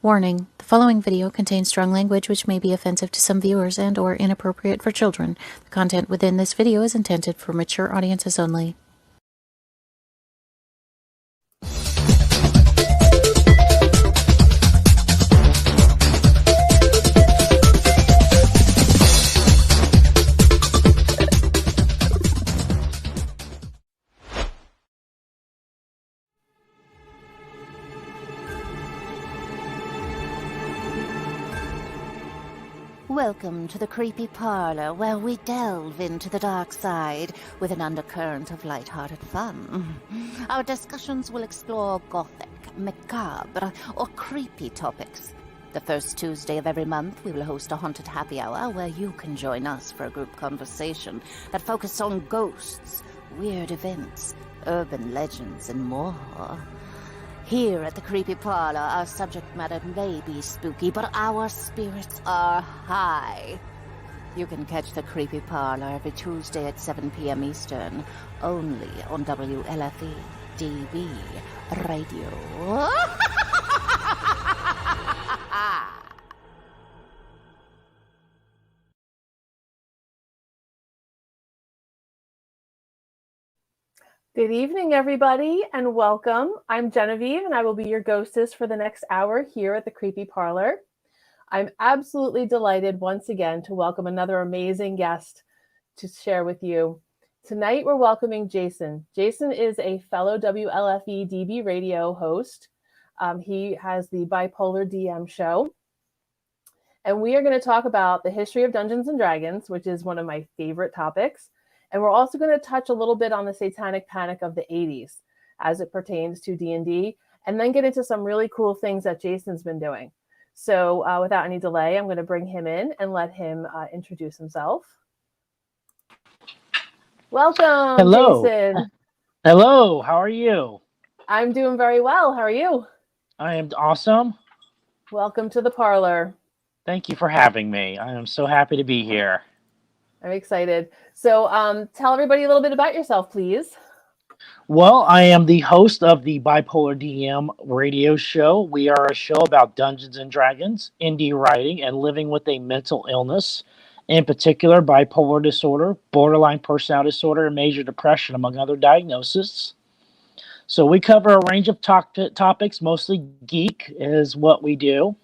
Warning, the following video contains strong language which may be offensive to some viewers and or inappropriate for children. The content within this video is intended for mature audiences only. Welcome to the creepy parlor, where we delve into the dark side with an undercurrent of light-hearted fun. Our discussions will explore gothic, macabre, or creepy topics. The first Tuesday of every month, we will host a haunted happy hour where you can join us for a group conversation that focuses on ghosts, weird events, urban legends, and more. Here at the Creepy Parlor, our subject matter may be spooky, but our spirits are high. You can catch the Creepy Parlor every Tuesday at 7 p.m. Eastern, only on WLFE-DB Radio. Good evening, everybody, and welcome. I'm Genevieve, and I will be your ghostess for the next hour here at the Creepy Parlor. I'm absolutely delighted once again to welcome another amazing guest to share with you. Tonight, we're welcoming Jason. Jason is a fellow WLFE-DB Radio host. He has the Bipolar DM show. And we are going to talk about the history of Dungeons & Dragons, which is one of my favorite topics. And we're also going to touch a little bit on the Satanic Panic of the 80s as it pertains to D&D, and then get into some really cool things that Jason's been doing. So without any delay, I'm going to bring him in and let him introduce himself. Welcome, Hello. Jason. Hello, how are you? I'm doing very well. How are you? I am awesome. Welcome to the parlor. Thank you for having me. I am so happy to be here. I'm excited. So tell everybody a little bit about yourself, please. Well, I am the host of the Bipolar DM radio show. We are a show about Dungeons & Dragons, indie writing, and living with a mental illness, in particular bipolar disorder, borderline personality disorder, and major depression, among other diagnoses. So we cover a range of topics, mostly geek is what we do.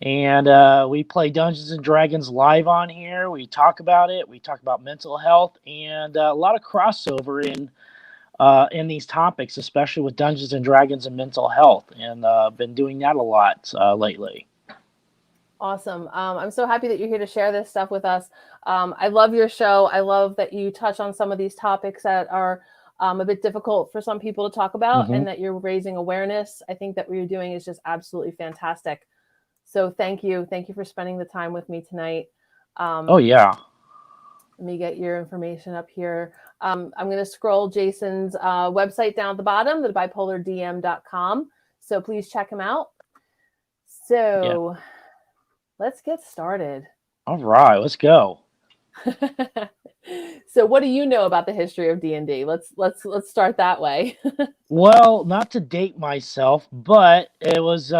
And we play Dungeons & Dragons live on here. We talk about it. We talk about mental health and a lot of crossover in these topics, especially with Dungeons & Dragons and mental health. And been doing that a lot lately. Awesome. I'm so happy that you're here to share this stuff with us. I love your show. I love that you touch on some of these topics that are a bit difficult for some people to talk about, and that you're raising awareness. I think that what you're doing is just absolutely fantastic. So thank you. Thank you for spending the time with me tonight. Oh, yeah. Let me get your information up here. I'm going to scroll Jason's website down at the bottom, the bipolardm.com. So please check him out. So let's get started. All right, let's go. So what do you know about the history of D&D? Let's start that way. Well, not to date myself, but it was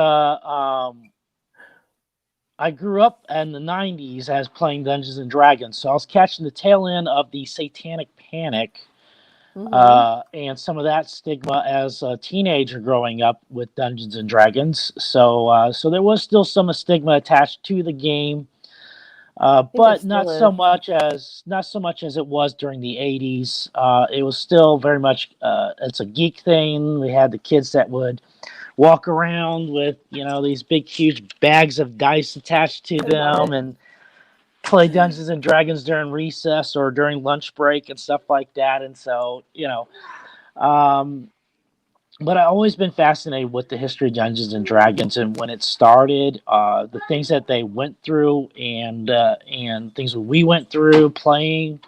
I grew up in the 90s as playing Dungeons & Dragons, so I was catching the tail end of the Satanic Panic and some of that stigma as a teenager growing up with Dungeons & Dragons. So there was still some stigma attached to the game, but not so much as it was during the 80s. It was still very much it's a geek thing. We had the kids that would walk around with, these big, huge bags of dice attached to them and play Dungeons & Dragons during recess or during lunch break and stuff like that. And so, but I've always been fascinated with the history of Dungeons & Dragons and when it started, the things that they went through and things that we went through playing,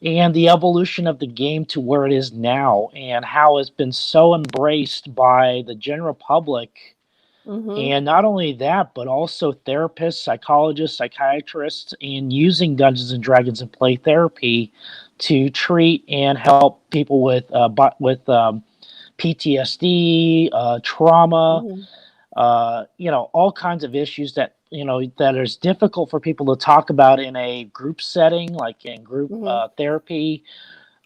and the evolution of the game to where it is now and how it's been so embraced by the general public. And not only that, but also therapists, psychologists, psychiatrists, and using Dungeons & Dragons and play therapy to treat and help people with PTSD, trauma, all kinds of issues that that is difficult for people to talk about in a group setting, like in group therapy,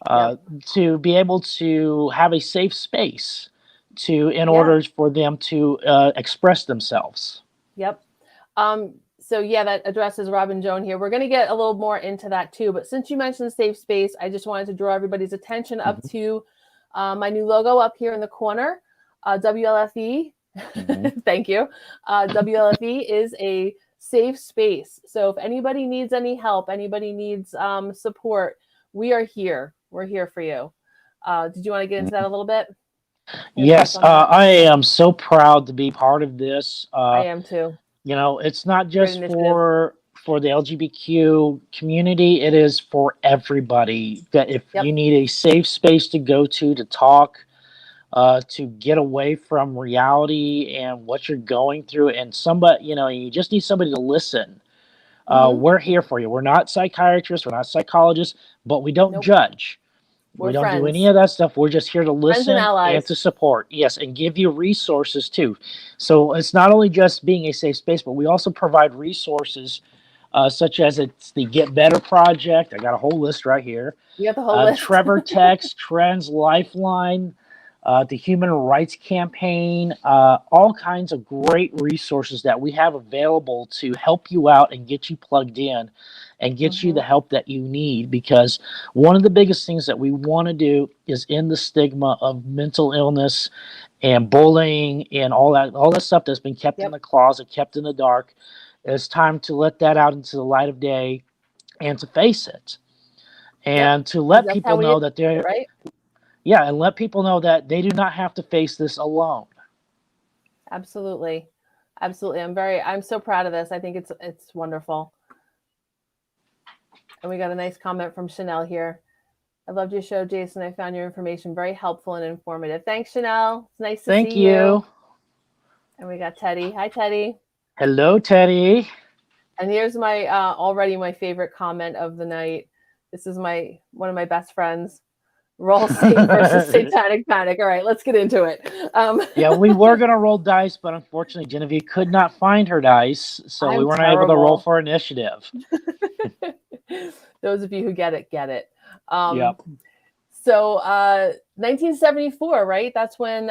to be able to have a safe space in order for them to express themselves. Yep. So yeah, that addresses Robin Joan here. We're going to get a little more into that too. But since you mentioned safe space, I just wanted to draw everybody's attention up to my new logo up here in the corner, WLFE. Thank you. WLFE is a safe space. So if anybody needs any help, anybody needs support, we are here. We're here for you. Did you want to get into that a little bit? Yes, I am so proud to be part of this. I am too. It's not just for the LGBTQ community. It is for everybody. That if you need a safe space to go to talk, to get away from reality and what you're going through, and somebody, you just need somebody to listen. We're here for you. We're not psychiatrists. We're not psychologists, but we don't judge. We don't do any of that stuff. We're just here to listen and to support. Yes, and give you resources too. So it's not only just being a safe space, but we also provide resources such as it's the Get Better Project. I got a whole list right here. You got the whole list. Trevor Tech's Trans Lifeline, the Human Rights Campaign, all kinds of great resources that we have available to help you out and get you plugged in and get you the help that you need. Because one of the biggest things that we want to do is end the stigma of mental illness and bullying and all that stuff that's been kept in the closet, kept in the dark. It's time to let that out into the light of day and to face it. And to let people know that they're and let people know that they do not have to face this alone. Absolutely. I'm so proud of this. I think it's wonderful. And we got a nice comment from Chanel here. I loved your show, Jason. I found your information very helpful and informative. Thanks, Chanel. It's nice to see you. And we got Teddy. Hi, Teddy. Hello, Teddy. And here's my already my favorite comment of the night. This is one of my best friends. Roll safe versus Satanic Panic. All right, let's get into it. We were going to roll dice, but unfortunately, Genevieve could not find her dice, so we weren't able to roll for initiative. Those of you who get it, get it. So 1974, right? That's when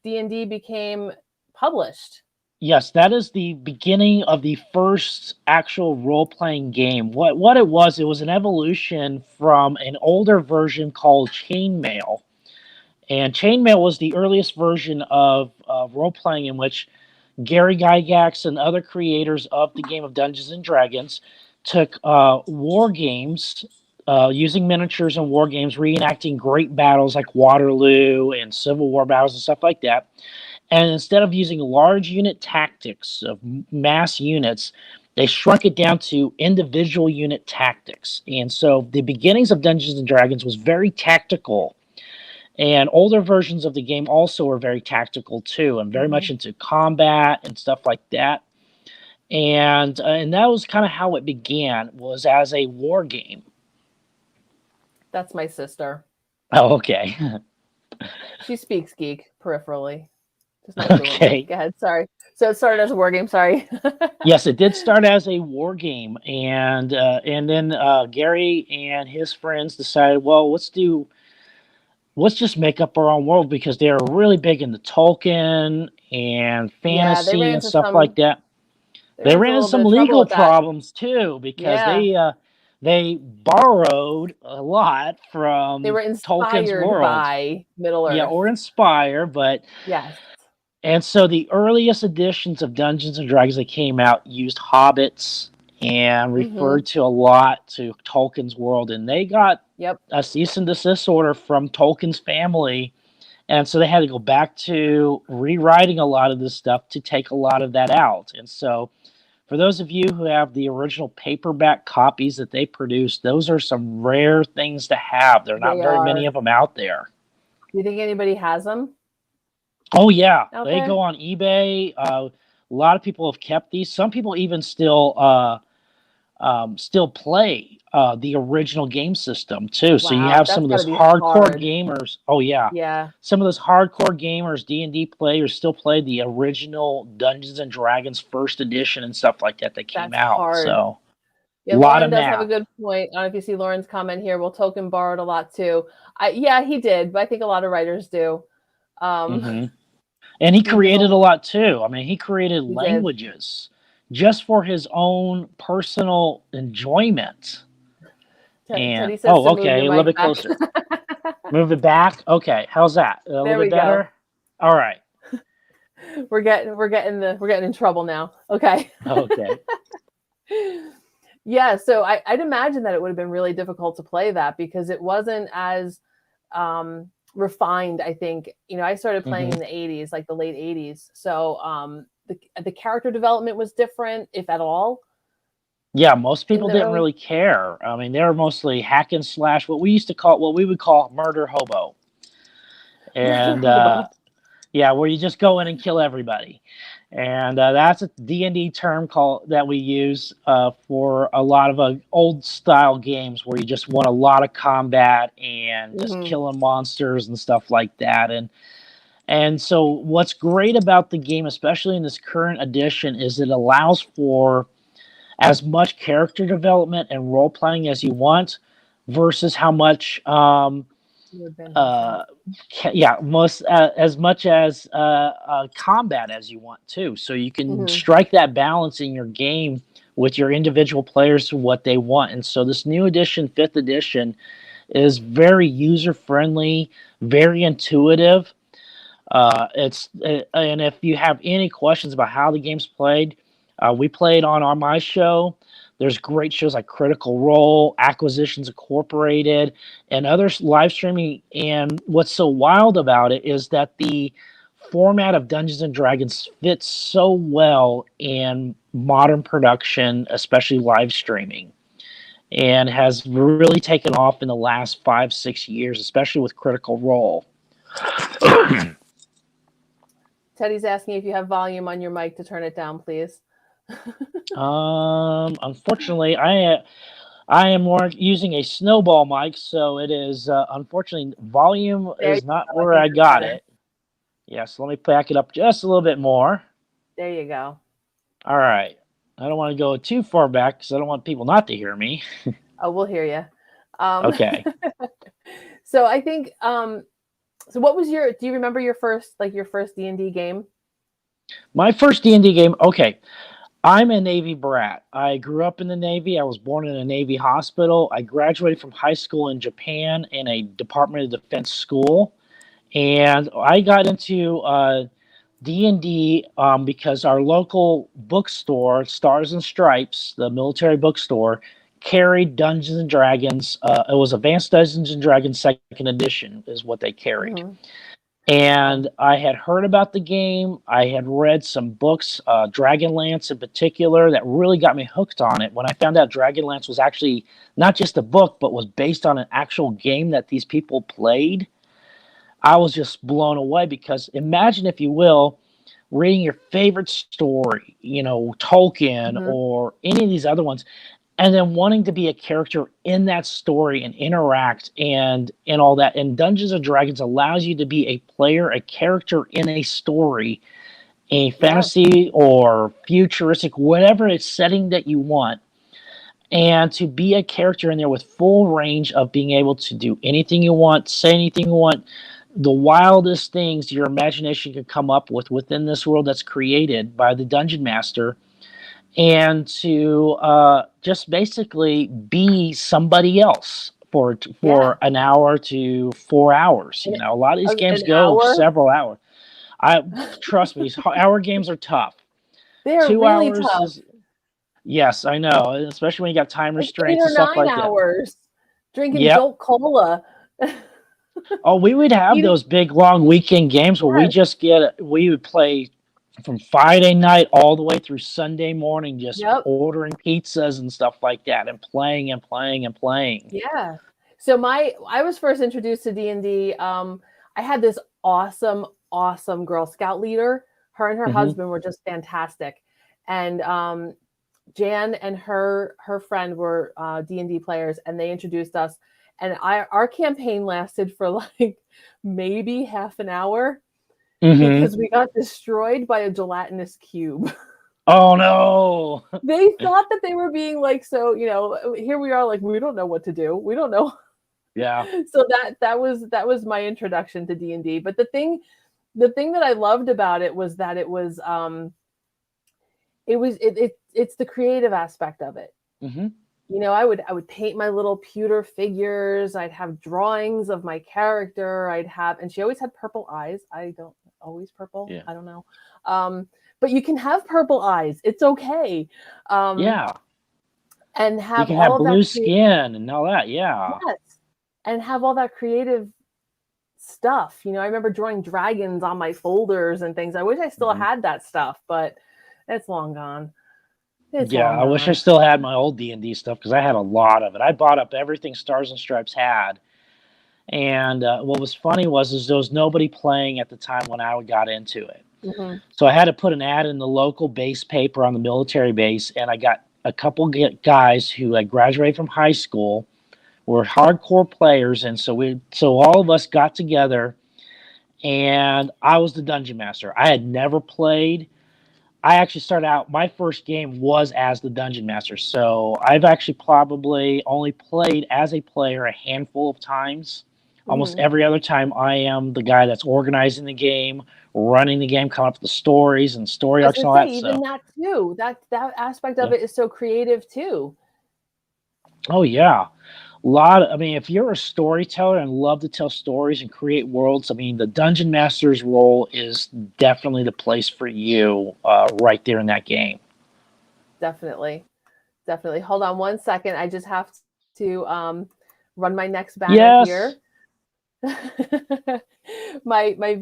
D&D became published. Yes, that is the beginning of the first actual role-playing game. What it was an evolution from an older version called Chainmail. And Chainmail was the earliest version of role-playing in which Gary Gygax and other creators of the game of Dungeons & Dragons took war games, using miniatures and war games, reenacting great battles like Waterloo and Civil War battles and stuff like that. And instead of using large unit tactics of mass units, they shrunk it down to individual unit tactics. And so the beginnings of Dungeons and Dragons was very tactical. And older versions of the game also were very tactical too, and very much into combat and stuff like that. And that was kind of how it began, was as a war game. That's my sister. Oh, okay. She speaks geek peripherally. Okay. Go ahead. Sorry. So it started as a war game. Sorry. Yes, it did start as a war game, and then Gary and his friends decided, well, let's just make up our own world, because they're really big into Tolkien and fantasy and stuff like that. They ran into some legal problems too, because they borrowed a lot from Tolkien's world. By Middle Earth. Yeah, or inspired, but yes. And so the earliest editions of Dungeons and Dragons that came out used hobbits and referred to a lot to Tolkien's world, and they got a cease and desist order from Tolkien's family, and so they had to go back to rewriting a lot of this stuff to take a lot of that out. And so for those of you who have the original paperback copies that they produced, those are some rare things to have. There are not very many of them out there. Do you think anybody has them? Oh, yeah. They go on eBay. A lot of people have kept these. Some people even still still play the original game system too. So you Wow, have some that's of got those to be hardcore hard. gamers. Oh yeah, Yeah, some of those hardcore gamers, D&D players, still play the original Dungeons and Dragons first edition and stuff like that came that's out. hard. So a Yeah, lot Lauren of does have a math. good point. I don't know if you see Lauren's comment here. Well, Token borrowed a lot too. Yeah, he did, but I think a lot of writers do. Hmm. And he He did created a lot too. I mean, he created He did. languages just for his own personal enjoyment. And Teddy says to move okay, your a little mic bit back. closer. Move it back. Okay, how's that? A little There we bit better. go. All right. We're getting in trouble now. Okay. Okay. Yeah, so I'd imagine that it would have been really difficult to play that because it wasn't as refined. I think I started playing in the 80s, like the late 80s. So the character development was different, if at all. Yeah, most people the didn't early- really care. I mean, they were mostly hack and slash, what we would call murder hobo. And yeah, where you just go in and kill everybody. And that's a D&D term that we use for a lot of old style games where you just want a lot of combat and just killing monsters and stuff like that. And so what's great about the game, especially in this current edition, is it allows for as much character development and role playing as you want versus how much as much as combat as you want too. So you can strike that balance in your game with your individual players to what they want. And so this new edition, 5th edition, is very user friendly, very intuitive. And if you have any questions about how the game's played, we played on my show. There's great shows like Critical Role, Acquisitions Incorporated, and other live streaming. And what's so wild about it is that the format of Dungeons and Dragons fits so well in modern production, especially live streaming, and has really taken off in the last 5-6 years, especially with Critical Role. Teddy's asking if you have volume on your mic to turn it down, please. Unfortunately, I am using a snowball mic, so it is unfortunately volume is not where I got it. Yes, let me back it up just a little bit more. There you go. All right. I don't want to go too far back because I don't want people not to hear me. Oh, we'll hear you. Okay. So I think so what was do you remember your first D&D game? My first D&D game, okay. I'm a Navy brat. I grew up in the Navy. I was born in a Navy hospital. I graduated from high school in Japan in a Department of Defense school. And I got into D&D because our local bookstore, Stars and Stripes, the military bookstore, carried Dungeons and Dragons. It was Advanced Dungeons and Dragons 2nd edition is what they carried. And I had heard about the game. I had read some books, Dragonlance in particular, that really got me hooked on it. When I found out Dragonlance was actually not just a book, but was based on an actual game that these people played, I was just blown away because imagine, if you will, reading your favorite story, Tolkien or any of these other ones, and then wanting to be a character in that story and interact and all that. And Dungeons & Dragons allows you to be a player, a character in a story, a fantasy or futuristic, whatever it's setting that you want, and to be a character in there with full range of being able to do anything you want, say anything you want, the wildest things your imagination could come up with within this world that's created by the Dungeon Master, and to just basically be somebody else for an hour to 4 hours. A lot of these games go several hours. Trust me, hour games are tough. They're 2 really hours tough. Yes, I know, especially when you got time restraints and stuff like that. 8 or 9 hours drinking Jolt Cola. Oh, we would have those big long weekend games where we would play from Friday night all the way through Sunday morning, just ordering pizzas and stuff like that, and playing and playing and playing. Yeah. So I was first introduced to D&D. I had this awesome Girl Scout leader. Her and her husband were just fantastic. And Jan and her friend were D&D players, and they introduced us. And our campaign lasted for like maybe half an hour because we got destroyed by a gelatinous cube. Oh no! They thought that they were being like, so, you know, here we are, like, we don't know what to do. We don't know. Yeah. So that was my introduction to D&D. But the thing that I loved about it was that it's the creative aspect of it. Mm-hmm. You know, I would paint my little pewter figures. I'd have drawings of my character. And she always had purple eyes. I don't always purple. Yeah. I don't know. But you can have purple eyes. It's okay. Yeah. And have you can all have of blue that skin and all that. Yeah. Yes. And have all that creative stuff. You know, I remember drawing dragons on my folders and things. I wish I still had that stuff, but it's long gone. I wish I still had my old D&D stuff because I had a lot of it. I bought up everything Stars and Stripes had. And what was funny was there was nobody playing at the time when I got into it. Mm-hmm. So I had to put an ad in the local base paper on the military base, and I got a couple guys who had graduated from high school, were hardcore players, and so all of us got together, and I was the dungeon master. I had never played. I actually started out, my first game was as the dungeon master, so I've actually probably only played as a player a handful of times. Almost every other time I am the guy that's organizing the game, running the game, coming up with the stories and story arcs and all that. Even that too. That aspect of it is so creative too. Oh yeah. If you're a storyteller and love to tell stories and create worlds, the dungeon master's role is definitely the place for you right there in that game. Definitely. Hold on one second. I just have to run my next banner here. my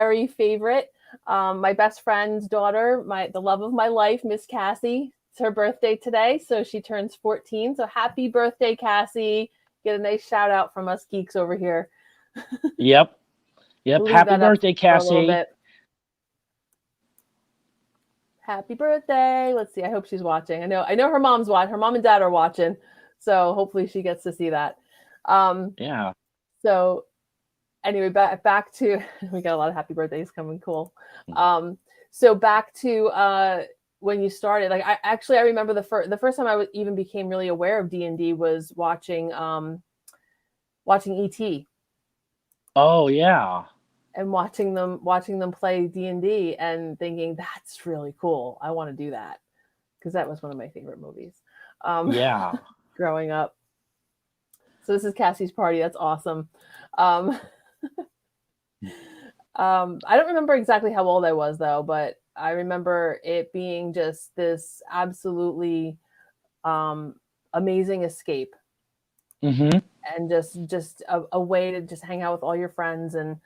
very favorite, my best friend's daughter, the love of my life, Miss Cassie. It's her birthday today, so she turns 14. So happy birthday, Cassie. Get a nice shout out from us geeks over here. Yep. Happy birthday, Cassie. Happy birthday. Let's see. I hope she's watching. I know her mom's watching. Her mom and dad are watching. So hopefully she gets to see that. Yeah. So anyway, back to, we got a lot of happy birthdays coming. Cool. So back to when you started, like I remember the first time I even became really aware of D&D was watching E.T. Oh yeah. And watching them play D&D and thinking that's really cool. I want to do that because that was one of my favorite movies. Growing up. So this is Cassie's party. That's awesome. I don't remember exactly how old I was though, but I remember it being just this absolutely amazing escape. Mm-hmm. And just a way to just hang out with all your friends and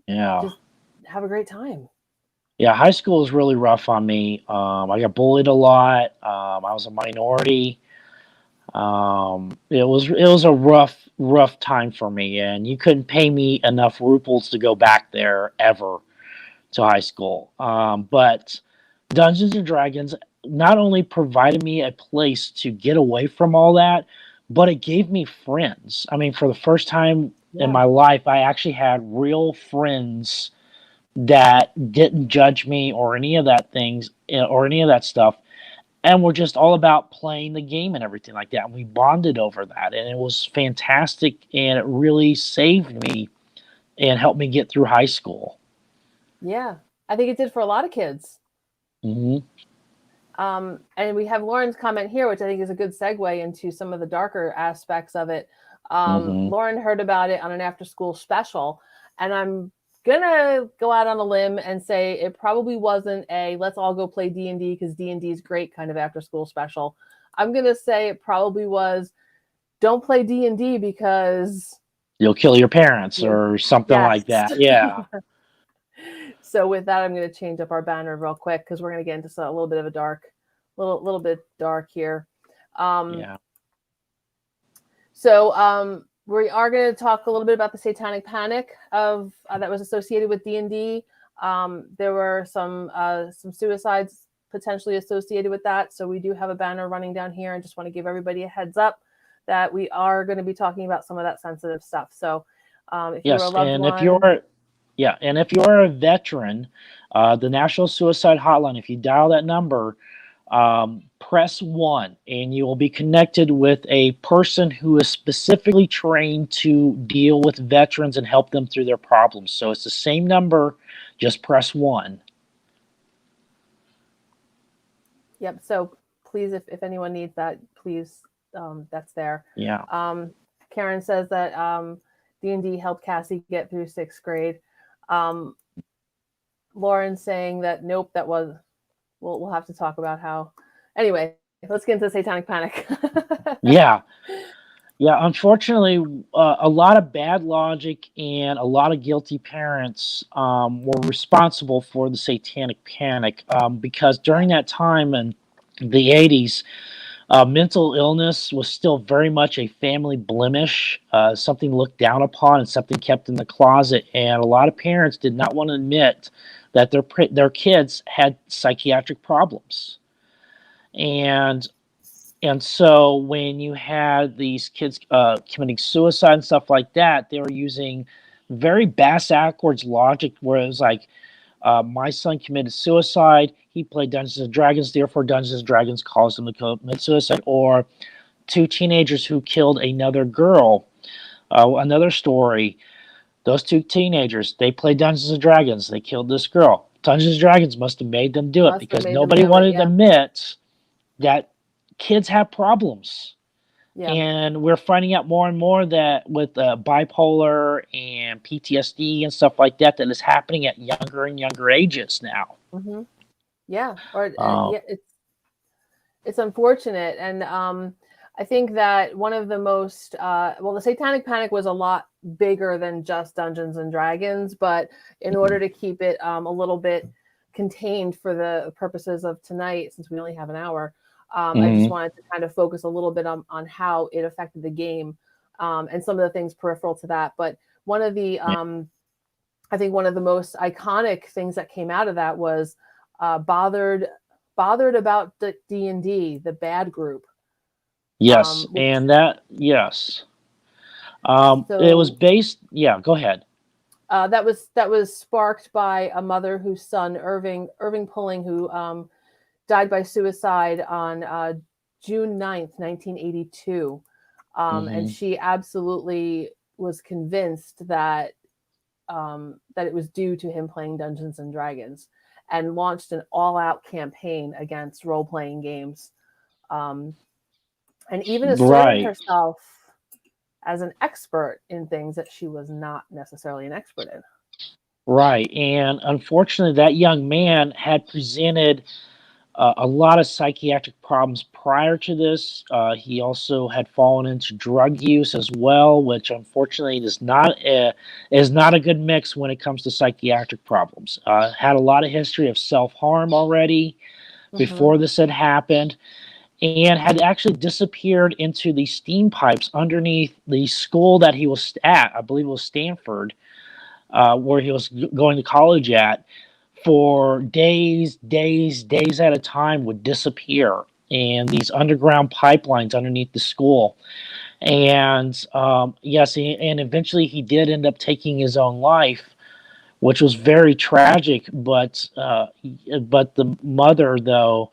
just have a great time. Yeah, high school was really rough on me. I got bullied a lot. I was a minority. It was a rough time for me, and you couldn't pay me enough ruples to go back there ever to high school. But Dungeons and Dragons not only provided me a place to get away from all that, but it gave me friends. For the first time in my life, I actually had real friends that didn't judge me or any of that stuff. And we're just all about playing the game and everything like that. And we bonded over that. And it was fantastic. And it really saved me and helped me get through high school. Yeah, I think it did for a lot of kids. Mm-hmm. And we have Lauren's comment here, which I think is a good segue into some of the darker aspects of it. Lauren heard about it on an after-school special. And I'm going to go out on a limb and say it probably wasn't a let's all go play D&D because D&D is great kind of after-school special. I'm going to say it probably was don't play D&D because you'll kill your parents or something like that. Yeah. So with that, I'm going to change up our banner real quick because we're going to get into a little bit of a little bit dark here. So we are going to talk a little bit about the Satanic Panic that was associated with D&D. There were some suicides potentially associated with that. So we do have a banner running down here, and just want to give everybody a heads up that we are going to be talking about some of that sensitive stuff. So if you're a loved and one, if you're a veteran, the National Suicide Hotline, if you dial that number, press 1, and you will be connected with a person who is specifically trained to deal with veterans and help them through their problems. So it's the same number, just press 1. Yep. So please, if anyone needs that, please, that's there. Yeah. Karen says that D&D helped Cassie get through 6th grade. Lauren's saying that nope, that was. We'll have to talk about how. Anyway, let's get into Satanic Panic. Yeah. Unfortunately, a lot of bad logic and a lot of guilty parents were responsible for the Satanic Panic because during that time in the 80s, mental illness was still very much a family blemish, something looked down upon and something kept in the closet. And a lot of parents did not want to admit that their kids had psychiatric problems. And so when you had these kids committing suicide and stuff like that, they were using very backwards logic where it was like, my son committed suicide. He played Dungeons and Dragons, therefore Dungeons and Dragons caused him to commit suicide. Or 2 teenagers who killed another girl. Another story. Those 2 teenagers, they played Dungeons and Dragons. They killed this girl. Dungeons and Dragons must have made them do it because nobody wanted to admit that kids have problems. Yeah. And we're finding out more and more that with bipolar and PTSD and stuff like that, that is happening at younger and younger ages now. Mm-hmm. Yeah, it's unfortunate, and I think that one of the most the Satanic Panic was a lot bigger than just Dungeons and Dragons, but in order to keep it a little bit contained for the purposes of tonight, since we only have an hour. I just wanted to kind of focus a little bit on how it affected the game and some of the things peripheral to that. But one of the, I think one of the most iconic things that came out of that was bothered about the D&D, the bad group. Yes, and that, yes. So, it was based, go ahead. That was sparked by a mother whose son, Irving Pulling, who died by suicide on June 9th, 1982. And she absolutely was convinced that it was due to him playing Dungeons and Dragons, and launched an all-out campaign against role-playing games. And even asserted herself as an expert in things that she was not necessarily an expert in. Right. And unfortunately, that young man had presented a lot of psychiatric problems prior to this. He also had fallen into drug use as well, which unfortunately is not a good mix when it comes to psychiatric problems. Had a lot of history of self-harm already before this had happened, and had actually disappeared into the steam pipes underneath the school that he was at. I believe it was Stanford, where he was going to college at. For days at a time, would disappear in these underground pipelines underneath the school. And and eventually he did end up taking his own life, which was very tragic. But the mother, though,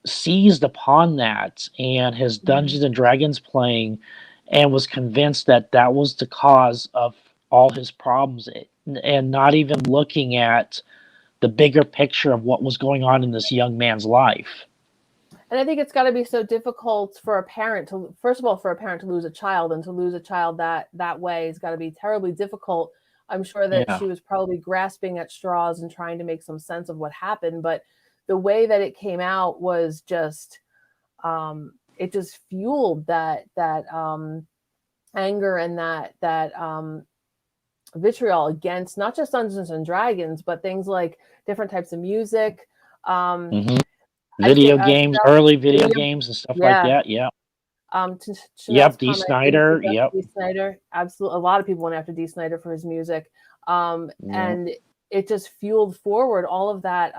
seized upon that and his Dungeons and Dragons playing, and was convinced that that was the cause of all his problems, and not even looking at the bigger picture of what was going on in this young man's life. And I think it's got to be so difficult for a parent to, first of all, for a parent to lose a child, and to lose a child that way has got to be terribly difficult. I'm sure that she was probably grasping at straws and trying to make some sense of what happened, but the way that it came out was just, it just fueled that anger and that vitriol against not just Dungeons and Dragons, but things like different types of music, video games, early video games and stuff like that. Yeah. D. Snyder. D. Snyder. Absolutely. A lot of people went after D. Snyder for his music. And it just fueled forward all of that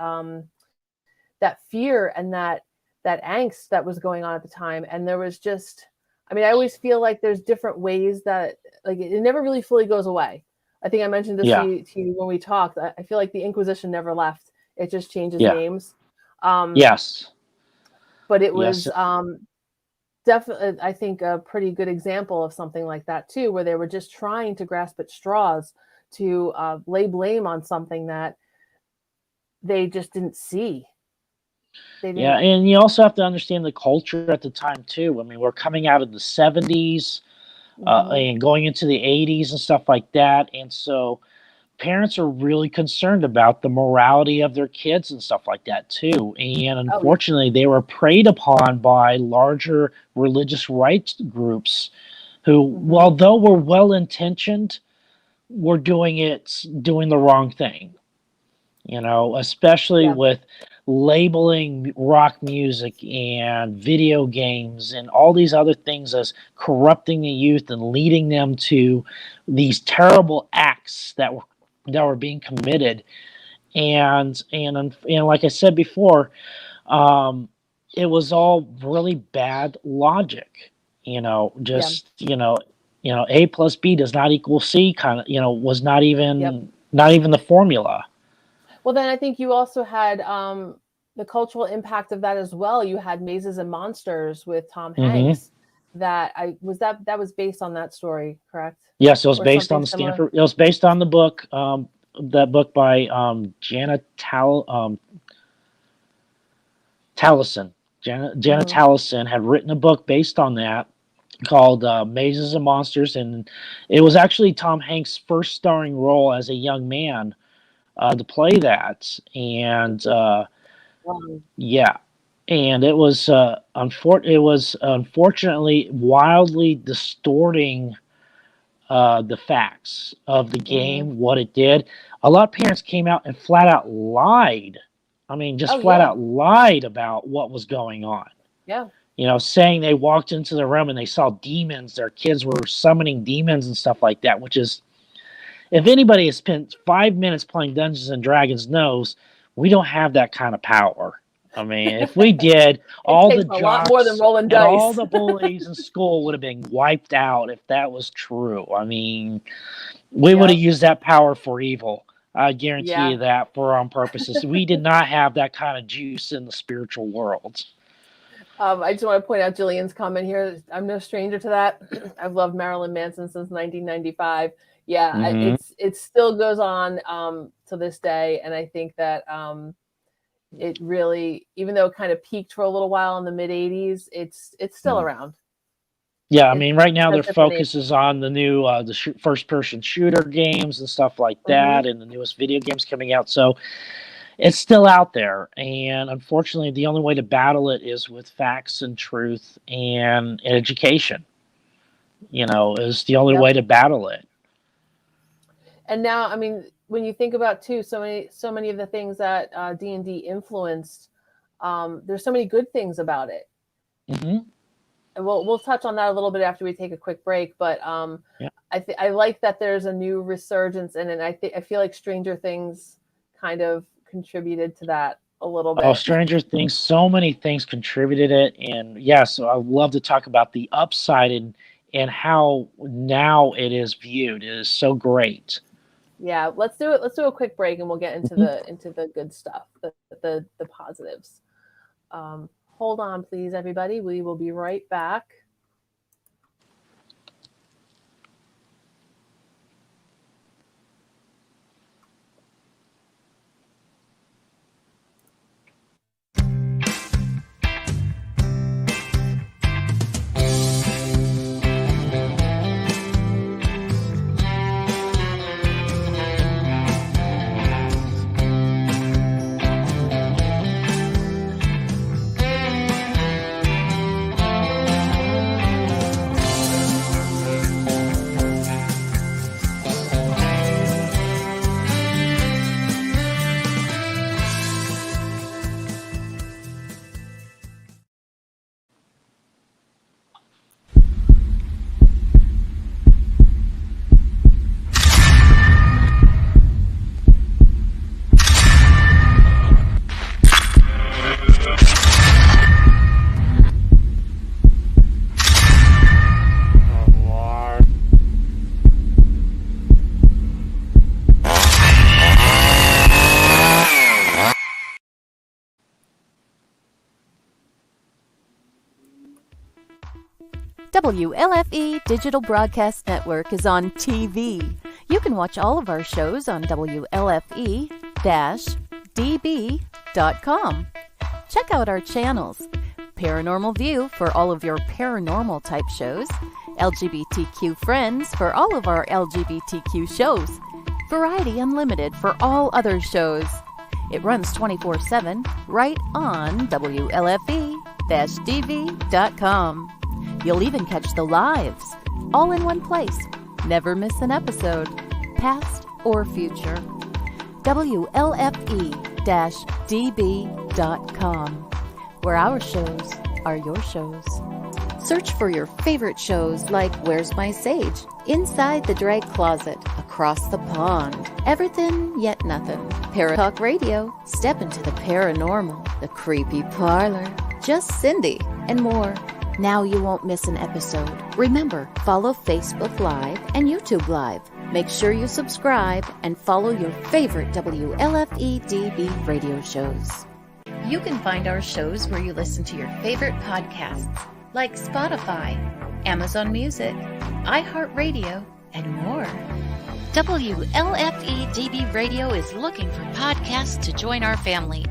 that fear and that angst that was going on at the time. And there was just, I mean, I always feel like there's different ways that, like, it never really fully goes away. I think I mentioned this to you when we talked. I feel like the Inquisition never left. It just changes names. Yes. But it was definitely, I think, a pretty good example of something like that too, where they were just trying to grasp at straws to lay blame on something that they just didn't see. Yeah, and you also have to understand the culture at the time too. I mean, we're coming out of the 70s and going into the 80s and stuff like that. And so parents are really concerned about the morality of their kids and stuff like that too. And unfortunately, they were preyed upon by larger religious rights groups who, although were well-intentioned, were doing the wrong thing. You know, especially with labeling rock music and video games and all these other things as corrupting the youth and leading them to these terrible acts that were being committed. And like I said before, it was all really bad logic. You know, just A plus B does not equal C kind of, was not even the formula. Well, then I think you also had the cultural impact of that as well. You had Mazes and Monsters with Tom Hanks. That was based on that story, correct? Yes, it was based on the Stanford. It was based on the book, that book by Janet Tallison. Janet Tallison had written a book based on that called Mazes and Monsters, and it was actually Tom Hanks' first starring role as a young man. To play that, and and it was unfortunately wildly distorting the facts of the game, what it did. A lot of parents came out and flat out lied. I mean, just flat out lied about what was going on. Yeah. You know, saying they walked into the room and they saw demons. Their kids were summoning demons and stuff like that, which is, if anybody has spent 5 minutes playing Dungeons and Dragons knows, we don't have that kind of power. I mean, if we did, all the jocks, a lot more than rolling dice. All the bullies in school would have been wiped out if that was true. I mean, we would have used that power for evil. I guarantee you that, for our own purposes. We did not have that kind of juice in the spiritual world. I just want to point out Jillian's comment here. I'm no stranger to that. I've loved Marilyn Manson since 1995. Yeah, it still goes on to this day, and I think that it really, even though it kind of peaked for a little while in the mid 80s, it's still around. Yeah, I mean, right now their focus is on the new first person shooter games and stuff like that, and the newest video games coming out. So it's still out there, and unfortunately, the only way to battle it is with facts and truth and education. Is the only way to battle it. And now, I mean, when you think about too, so many of the things that D&D influenced, there's so many good things about it. And we'll touch on that a little bit after we take a quick break. But I like that there's a new resurgence in it. I feel like Stranger Things kind of contributed to that a little bit. Oh, Stranger Things, so many things contributed it, and so I love to talk about the upside and how now it is viewed. It is so great. Yeah, let's do it. Let's do a quick break, and we'll get into the good stuff, the positives. Hold on, please, everybody. We will be right back. WLFE Digital Broadcast Network is on TV. You can watch all of our shows on WLFE-db.com. Check out our channels. Paranormal View for all of your paranormal type shows. LGBTQ Friends for all of our LGBTQ shows. Variety Unlimited for all other shows. It runs 24/7 right on WLFE-db.com. You'll even catch the lives, all in one place. Never miss an episode, past or future. WLFE-db.com, where our shows are your shows. Search for your favorite shows like Where's My Sage, Inside the Drag Closet, Across the Pond, Everything Yet Nothing, Paratalk Radio, Step into the Paranormal, The Creepy Parlor, Just Cindy, and more. Now you won't miss an episode. Remember, follow Facebook Live and YouTube Live. Make sure you subscribe and follow your favorite WLFE-DB radio shows. You can find our shows where you listen to your favorite podcasts, like Spotify, Amazon Music, iHeartRadio, and more. WLFE-DB Radio is looking for podcasts to join our family.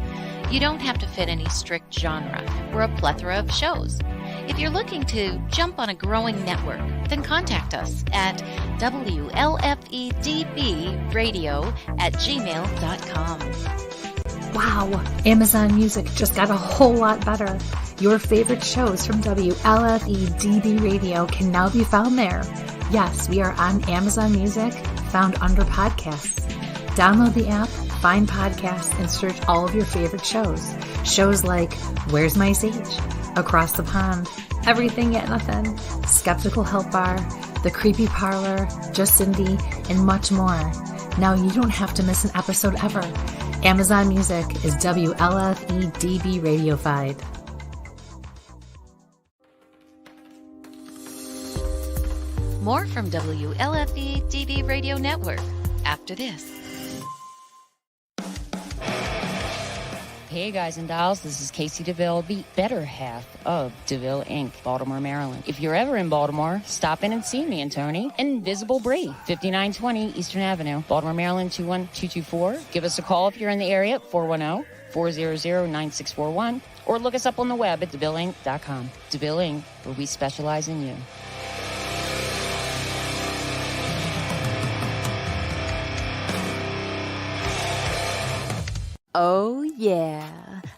You don't have to fit any strict genre. We're a plethora of shows. If you're looking to jump on a growing network, then contact us at WLFE-DB Radio@gmail.com. Wow, Amazon Music just got a whole lot better. Your favorite shows from WLFE-DB Radio can now be found there. Yes, we are on Amazon Music, found under podcasts. Download the app, find podcasts, and search all of your favorite shows. Shows like Where's My Sage, Across the Pond, Everything Yet Nothing, Skeptical Help Bar, The Creepy Parlor, Just Cindy, and much more. Now you don't have to miss an episode ever. Amazon Music is WLFE-DB Radiofied. More from WLFE-DB Radio Network after this. Hey guys and dolls, this is Casey DeVille, the better half of DeVille Inc., Baltimore, Maryland. If you're ever in Baltimore, stop in and see me and Tony. Invisible Bree, 5920 Eastern Avenue, Baltimore, Maryland, 21224. Give us a call if you're in the area at 410-400-9641, or look us up on the web at DeVilleInc.com. DeVille Inc., where we specialize in you. Oh, yeah.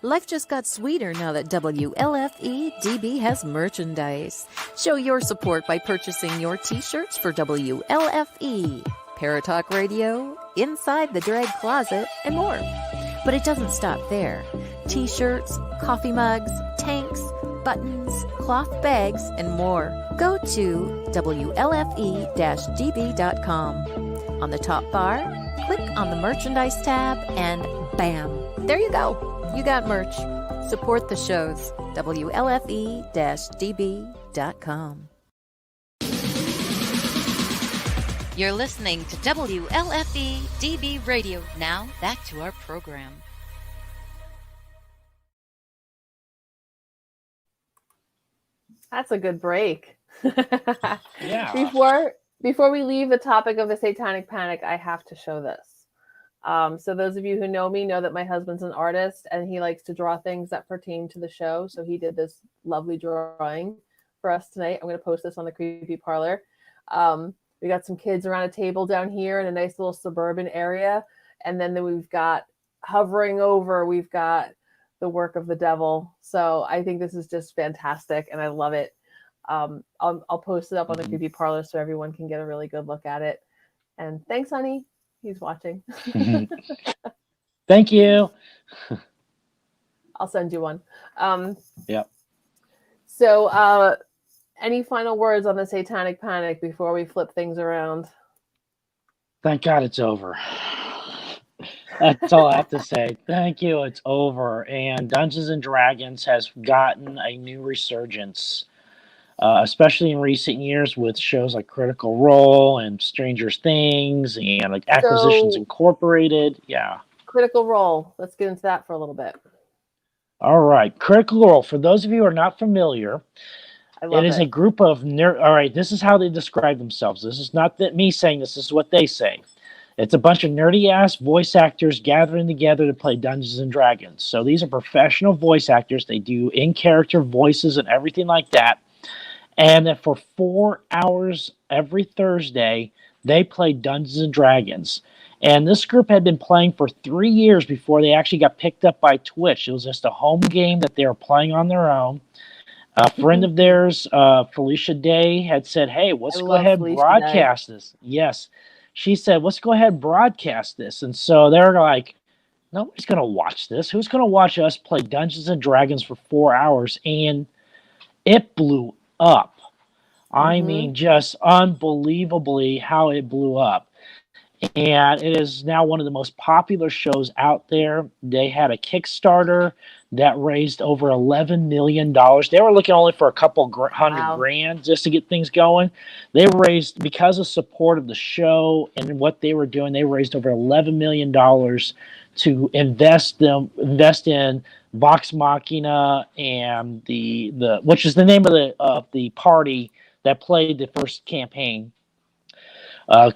Life just got sweeter now that WLFE-DB has merchandise. Show your support by purchasing your t-shirts for WLFE, Paratalk Radio, Inside the Drag Closet, and more. But it doesn't stop there. T-shirts, coffee mugs, tanks, buttons, cloth bags, and more. Go to WLFE-DB.com. On the top bar, click on the merchandise tab and bam! There you go. You got merch. Support the shows. WLFE-DB.com. You're listening to WLFE-DB Radio. Now, back to our program. That's a good break. Yeah. Before we leave the topic of the Satanic Panic, I have to show this. So those of you who know me know that my husband's an artist and he likes to draw things that pertain to the show. So he did this lovely drawing for us tonight. I'm going to post this on the Creepy Parlor. We got some kids around a table down here in a nice little suburban area. And then we've got hovering over, we've got the work of the devil. So I think this is just fantastic and I love it. I'll post it up on the Creepy Parlor so everyone can get a really good look at it. And thanks, honey. He's watching. Thank you. I'll send you one. Yep. So any final words on the Satanic Panic before we flip things around? Thank God it's over. That's all I have to say. Thank you. It's over. And Dungeons and Dragons has gotten a new resurgence. Especially in recent years with shows like Critical Role and Stranger Things and like Acquisitions Incorporated. Yeah. Critical Role. Let's get into that for a little bit. All right. Critical Role. For those of you who are not familiar, I love It is a group of nerd. All right, this is how they describe themselves. This is not that me saying this. This is what they say. It's a bunch of nerdy ass voice actors gathering together to play Dungeons and Dragons. So these are professional voice actors. They do in character voices and everything like that. And that for 4 hours every Thursday, they play Dungeons and Dragons. And this group had been playing for 3 years before they actually got picked up by Twitch. It was just a home game that they were playing on their own. A friend of theirs, Felicia Day, had said, hey, let's go ahead and broadcast this. Yes. She said, let's go ahead and broadcast this. And so they're like, nobody's going to watch this. Who's going to watch us play Dungeons and Dragons for 4 hours? And it blew up. I mean, just unbelievably how it blew up. And it is now one of the most popular shows out there. They had a Kickstarter that raised over $11 million. They were looking only for a couple hundred grand just to get things going. They raised, because of support of the show and what they were doing, they raised over $11 million to invest in Vox Machina and the which is the name of the party that played the first campaign.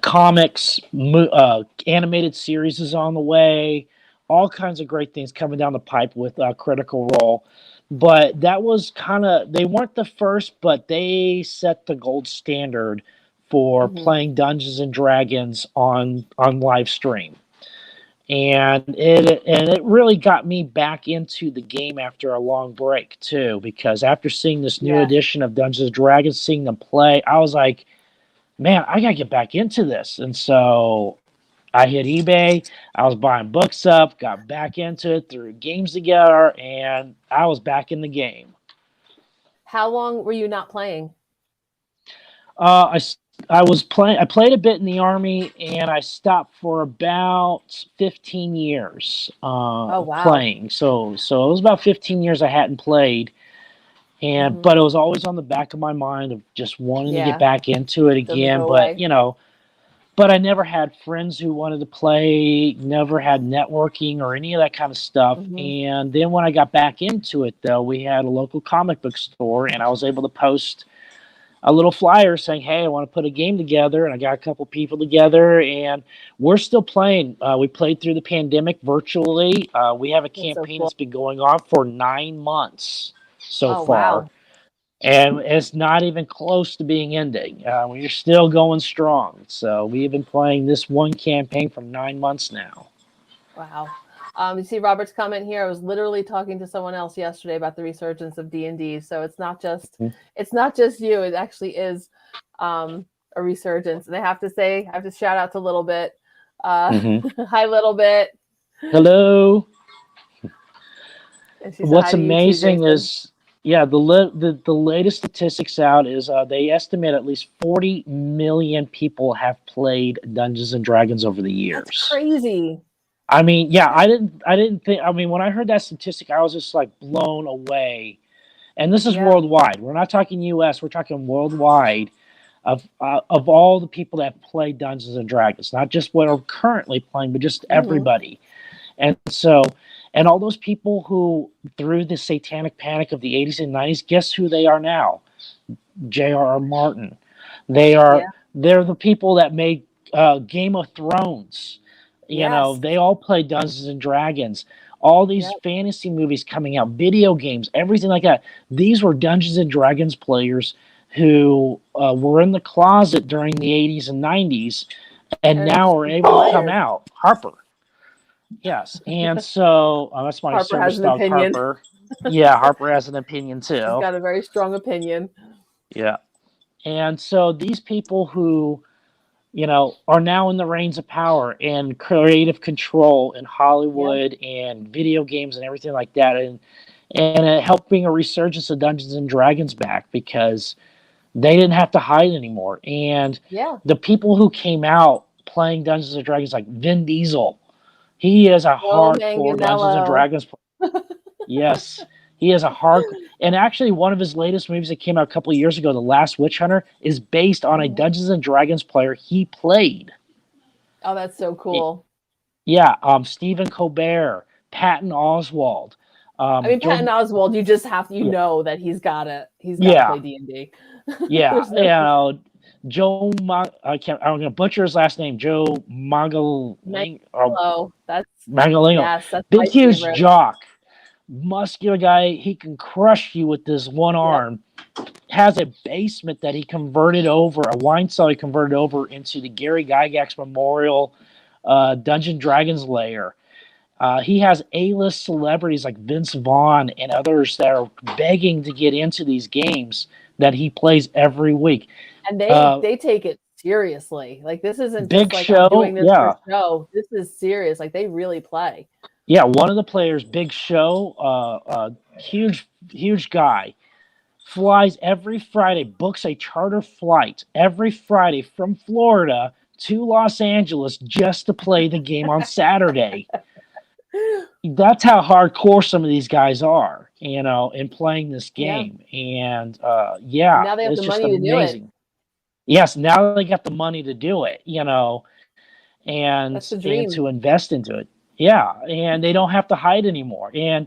Comics, animated series is on the way. All kinds of great things coming down the pipe with Critical Role. But that was they weren't the first, but they set the gold standard for playing Dungeons and Dragons on live stream. And it really got me back into the game after a long break too, because after seeing this new edition of Dungeons and Dragons, seeing them play, I was like, man, I gotta get back into this. And so I hit eBay, I was buying books up, got back into it, threw games together, and I was back in the game. How long were you not playing? I played a bit in the Army, and I stopped for about 15 years playing. So it was about 15 years I hadn't played. And but it was always on the back of my mind of just wanting to get back into it again. But I never had friends who wanted to play, never had networking or any of that kind of stuff. And then when I got back into it, though, we had a local comic book store, and I was able to post a little flyer saying, hey, I want to put a game together. And I got a couple people together, and we're still playing. We played through the pandemic virtually. We have a campaign that's been going on for 9 months so far. Wow. And it's not even close to being ending. We're still going strong. So we've been playing this one campaign for 9 months now. Wow. You see Robert's comment here. I was literally talking to someone else yesterday about the resurgence of D&D. So it's not just you. It actually is a resurgence. And I have to shout out to Little Bit. Hi, Little Bit. Hello. What's amazing is, the latest statistics out is they estimate at least 40 million people have played Dungeons and Dragons over the years. That's crazy. I mean, I didn't think. I mean, when I heard that statistic, I was just like blown away. And this is worldwide. We're not talking U.S. We're talking worldwide of all the people that have played Dungeons and Dragons, not just what are currently playing, but just everybody. And so, and all those people who, through the Satanic Panic of the 80s and 90s, guess who they are now? J.R.R. Martin. They're the people that made Game of Thrones. You know, they all play Dungeons and Dragons. All these fantasy movies coming out, video games, everything like that. These were Dungeons and Dragons players who were in the closet during the 80s and 90s and now are able to come out. Harper. Yes. And so that's my service dog, Harper. Yeah, Harper has an opinion too. He's got a very strong opinion. Yeah. And so these people who, are now in the reins of power and creative control in Hollywood and video games and everything like that. And helping a resurgence of Dungeons and Dragons back because they didn't have to hide anymore. And the people who came out playing Dungeons and Dragons, like Vin Diesel, he is a hardcore Dungeons and Dragons player. Yes. He is a hardcore. And actually, one of his latest movies that came out a couple of years ago, The Last Witch Hunter, is based on a Dungeons and Dragons player he played. Oh, that's so cool. Stephen Colbert, Patton Oswalt, I mean, Patton Oswalt, you just have to, know that hehe's got to play D&D. Yeah, Joe, I'm going to butcher his last name, Joe Magaling. That's Magaling. Yes, that's big, my huge favorite. jock, muscular guy. He can crush you with this one arm. Has a basement that he converted over, a wine cellar he converted over into the Gary Gygax Memorial Dungeon Dragons lair. He has A-list celebrities like Vince Vaughn and others that are begging to get into these games that he plays every week. And they take it seriously. Like, this isn't Big just like Show, I'm doing this for show. This is serious. Like, they really play. Yeah, one of the players, Big Show, huge guy, flies every Friday, books a charter flight every Friday from Florida to Los Angeles just to play the game on Saturday. That's how hardcore some of these guys are, in playing this game. And now they have it's the just money to amazing. do it. Yes, now they got the money to do it, and That's the dream. to invest into it. Yeah, and they don't have to hide anymore. And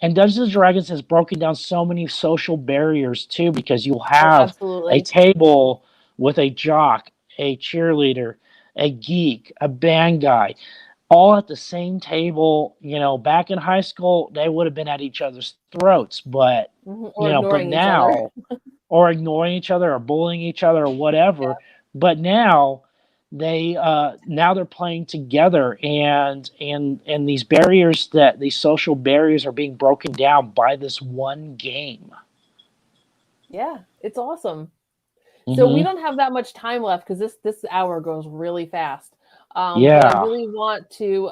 Dungeons and Dragons has broken down so many social barriers too, because you'll have a table with a jock, a cheerleader, a geek, a band guy, all at the same table. Back in high school, they would have been at each other's throats, but but now, or ignoring each other, or bullying each other, or whatever. Yeah. But now they're playing together, and these barriers, these social barriers, are being broken down by this one game. Yeah, it's awesome. So we don't have that much time left, because this hour goes really fast. But I really want to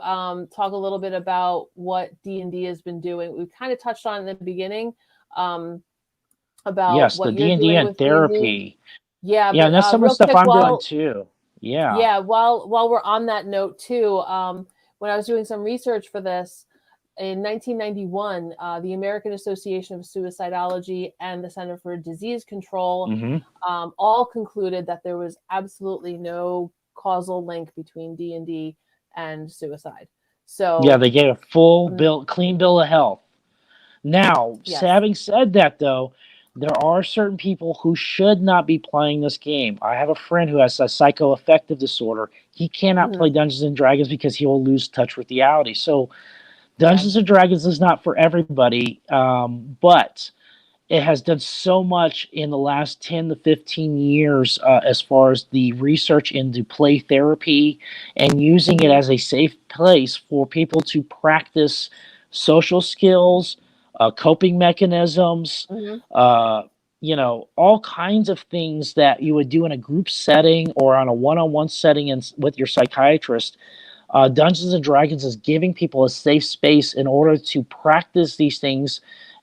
talk a little bit about what D&D has been doing. We kind of touched on in the beginning about what the D&D and therapy. D&D. Yeah, and that's some of the stuff I'm doing too. Yeah. While we're on that note too, when I was doing some research for this in 1991, the American Association of Suicidology and the Center for Disease Control all concluded that there was absolutely no causal link between D&D and suicide. So they gave a full clean bill of health. Now, having said that, though, there are certain people who should not be playing this game. I have a friend who has a psychoaffective disorder. He cannot play Dungeons and Dragons because he will lose touch with reality. So Dungeons and Dragons is not for everybody, but it has done so much in the last 10 to 15 years as far as the research into play therapy and using it as a safe place for people to practice social skills, coping mechanisms, all kinds of things that you would do in a group setting or on a one-on-one setting with your psychiatrist. Dungeons and Dragons is giving people a safe space in order to practice these things.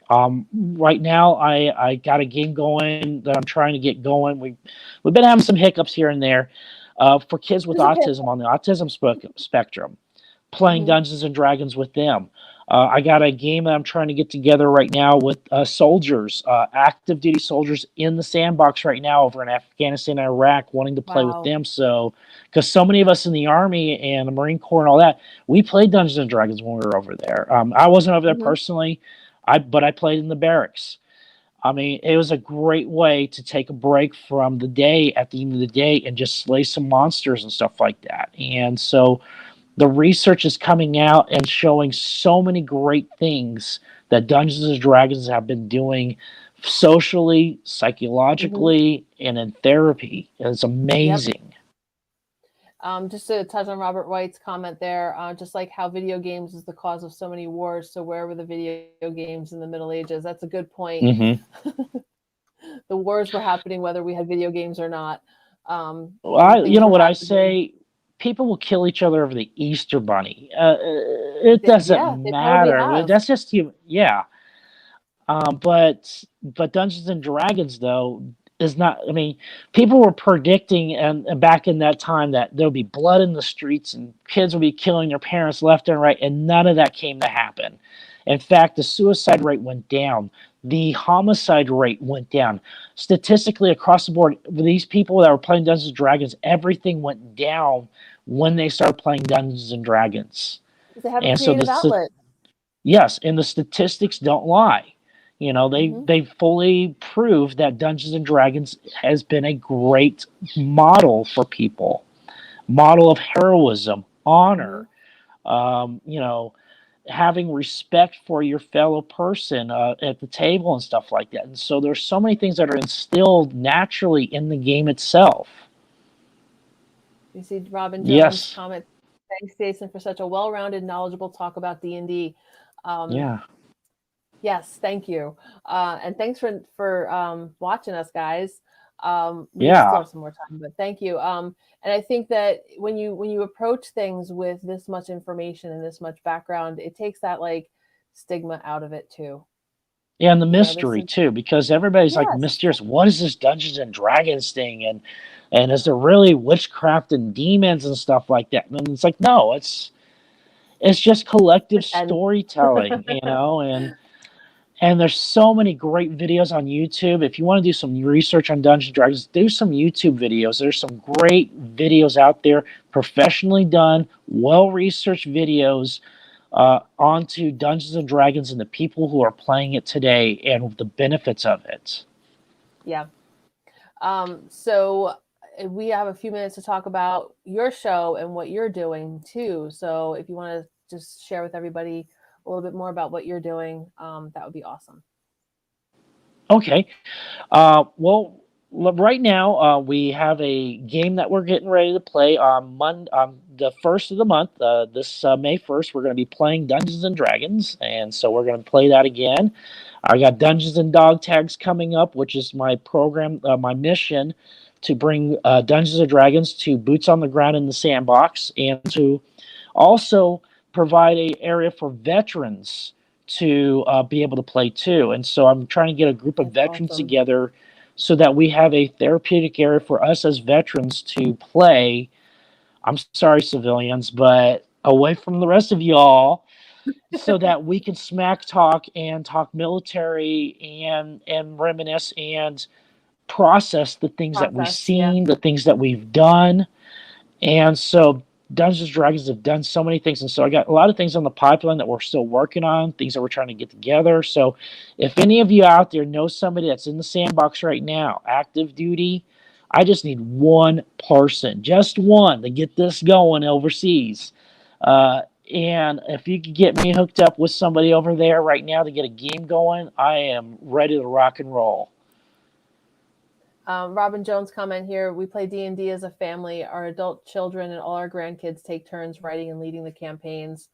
Right now, I got a game going that I'm trying to get going. We've been having some hiccups here and there for kids with autism on the autism spectrum, playing Dungeons and Dragons with them. I got a game that I'm trying to get together right now with soldiers, active duty soldiers in the sandbox right now over in Afghanistan and Iraq, wanting to play with them. So, because so many of us in the Army and the Marine Corps and all that, we played Dungeons and Dragons when we were over there. I wasn't over there personally, but I played in the barracks. I mean, it was a great way to take a break from the day at the end of the day and just slay some monsters and stuff like that. And so the research is coming out and showing so many great things that Dungeons and Dragons have been doing socially, psychologically, and in therapy. It's amazing. Just to touch on Robert White's comment there, just like how video games is the cause of so many wars, so where were the video games in the Middle Ages? That's a good point. The wars were happening whether we had video games or not. I say? People will kill each other over the Easter Bunny. It doesn't matter. That's just but Dungeons and Dragons, though, is not. I mean, people were predicting and back in that time that there'll be blood in the streets and kids will be killing their parents left and right, and none of that came to happen. In fact, the suicide rate went down. The homicide rate went down. Statistically, across the board, these people that were playing Dungeons and Dragons, everything went down when they started playing Dungeons and Dragons. They have a creative outlet. Yes, and the statistics don't lie. You know, they fully prove that Dungeons and Dragons has been a great model for people, model of heroism, honor, you know, having respect for your fellow person at the table and stuff like that. And so there's so many things that are instilled naturally in the game itself. You see Robin Jones' Yes. comment. Thanks, Jason, for such a well-rounded, knowledgeable talk about D&D. Yeah. Yes, thank you. And thanks for watching us, guys. We Yeah. still have some more time, but thank you. And I think that when you approach things with this much information and this much background, it takes that like stigma out of it too. And the mystery too, because everybody's like Yes. mysterious. What is this Dungeons and Dragons thing? And is there really witchcraft and demons and stuff like that? And it's like, no, it's just collective storytelling, you know, and there's so many great videos on YouTube. If you want to do some research on Dungeons and Dragons, do some YouTube videos. There's some great videos out there, professionally done, well-researched videos onto Dungeons and Dragons and the people who are playing it today and the benefits of it. Yeah. So we have a few minutes to talk about your show and what you're doing too. So if you want to just share with everybody a little bit more about what you're doing, that would be awesome. Okay. Well, right now we have a game that we're getting ready to play on the 1st of the month. This May 1st, we're going to be playing Dungeons and Dragons, and so we're going to play that again. I got Dungeons and Dog Tags coming up, which is my program, my mission to bring Dungeons and Dragons to boots on the ground in the sandbox, and to also provide an area for veterans to be able to play too. And so I'm trying to get a group of veterans together so that we have a therapeutic area for us as veterans to play. I'm sorry, civilians, but away from the rest of y'all, so that we can smack talk and talk military and reminisce and process the things that we've seen, the things that we've done. And so Dungeons & Dragons have done so many things, and so I got a lot of things on the pipeline that we're still working on, things that we're trying to get together. So if any of you out there know somebody that's in the sandbox right now, active duty, I just need one person, just one, to get this going overseas. And if you could get me hooked up with somebody over there right now to get a game going, I am ready to rock and roll. Robin Jones comment here. We play D&D as a family. Our adult children and all our grandkids take turns writing and leading the campaigns.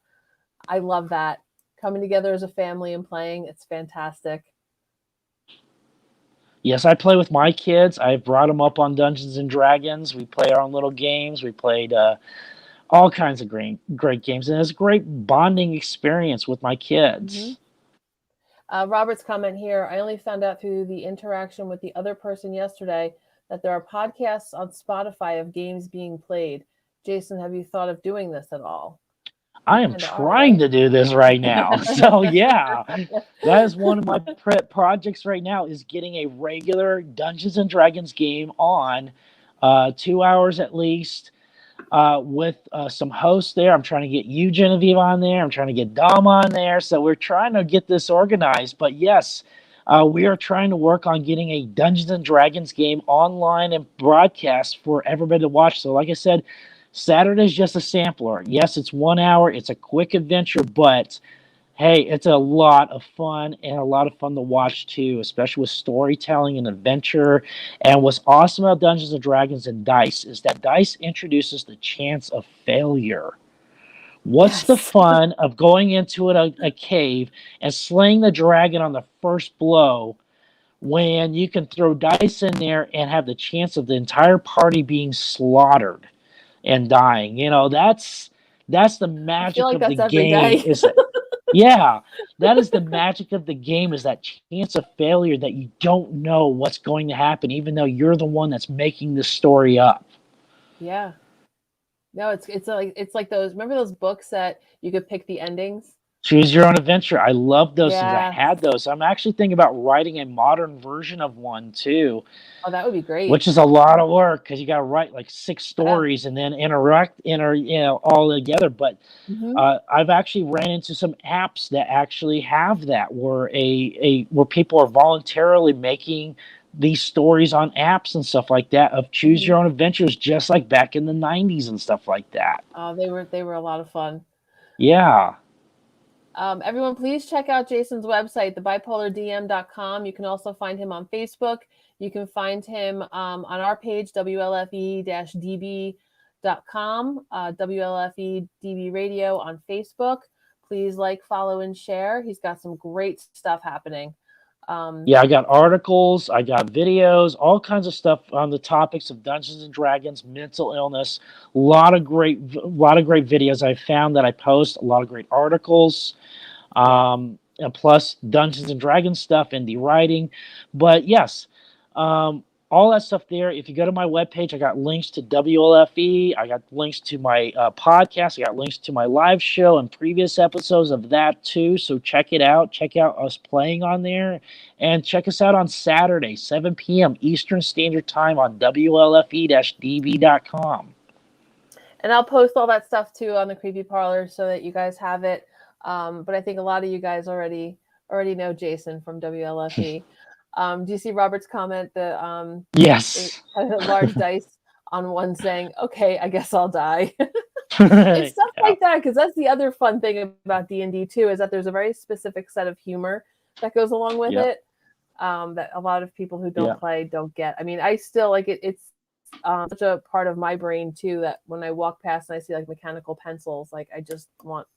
I love that. Coming together as a family and playing, it's fantastic. Yes, I play with my kids. I've brought them up on Dungeons and Dragons. We play our own little games. We played all kinds of great games, and it's a great bonding experience with my kids. Robert's comment here. I only found out through the interaction with the other person yesterday that there are podcasts on Spotify of games being played. Jason, have you thought of doing this at all? I am trying to do this right now. So yeah, that is one of my projects right now, is getting a regular Dungeons and Dragons game on 2 hours at least, with some hosts there. I'm trying to get you, Genevieve, on there. I'm trying to get Dom on there. So we're trying to get this organized. But yes, we are trying to work on getting a Dungeons and Dragons game online and broadcast for everybody to watch. So like I said, Saturday's just a sampler. Yes, it's 1 hour. It's a quick adventure, but hey, it's a lot of fun, and a lot of fun to watch too, especially with storytelling and adventure. And what's awesome about Dungeons and Dragons and dice is that dice introduces the chance of failure. What's the fun of going into a cave and slaying the dragon on the first blow, when you can throw dice in there and have the chance of the entire party being slaughtered and dying? You know, that's the magic of the game. Yeah, that is the magic of the game, is that chance of failure, that you don't know what's going to happen, even though you're the one that's making the story up. Yeah. No, it's like those, remember those books that you could pick the endings? Choose Your Own Adventure. I love those things. I Yeah. had those. I'm actually thinking about writing a modern version of one too, Oh, that would be great. which is a lot of work because you got to write like 6 stories and then all together. But I've actually ran into some apps that actually have that, where where people are voluntarily making these stories on apps and stuff like that of Choose Your Own Adventures, just like back in the 90s and stuff like that. Oh, they were a lot of fun. Yeah. Everyone, please check out Jason's website, thebipolardm.com. You can also find him on Facebook. You can find him on our page, WLFE-db.com, WLFE-DB Radio on Facebook. Please like, follow, and share. He's got some great stuff happening. Yeah, I got articles, I got videos, all kinds of stuff on the topics of Dungeons and Dragons, mental illness. A lot of great videos I found that I post. A lot of great articles, and plus Dungeons and Dragons stuff, indie writing. But yes, all that stuff there. If you go to my webpage, I got links to WLFE. I got links to my podcast. I got links to my live show and previous episodes of that too. So check it out. Check out us playing on there. And check us out on Saturday, 7 p.m. Eastern Standard Time on WLFE-db.com. And I'll post all that stuff too on the Creepy Parlor so that you guys have it. But I think a lot of you guys already know Jason from WLFE. Do you see Robert's comment? Yes. A large dice on one saying, "Okay, I guess I'll die." It's stuff like that, because that's the other fun thing about D&D too, is that there's a very specific set of humor that goes along with it, that a lot of people who don't play don't get. I mean, I still like it. It's such a part of my brain too, that when I walk past and I see like mechanical pencils, like I just want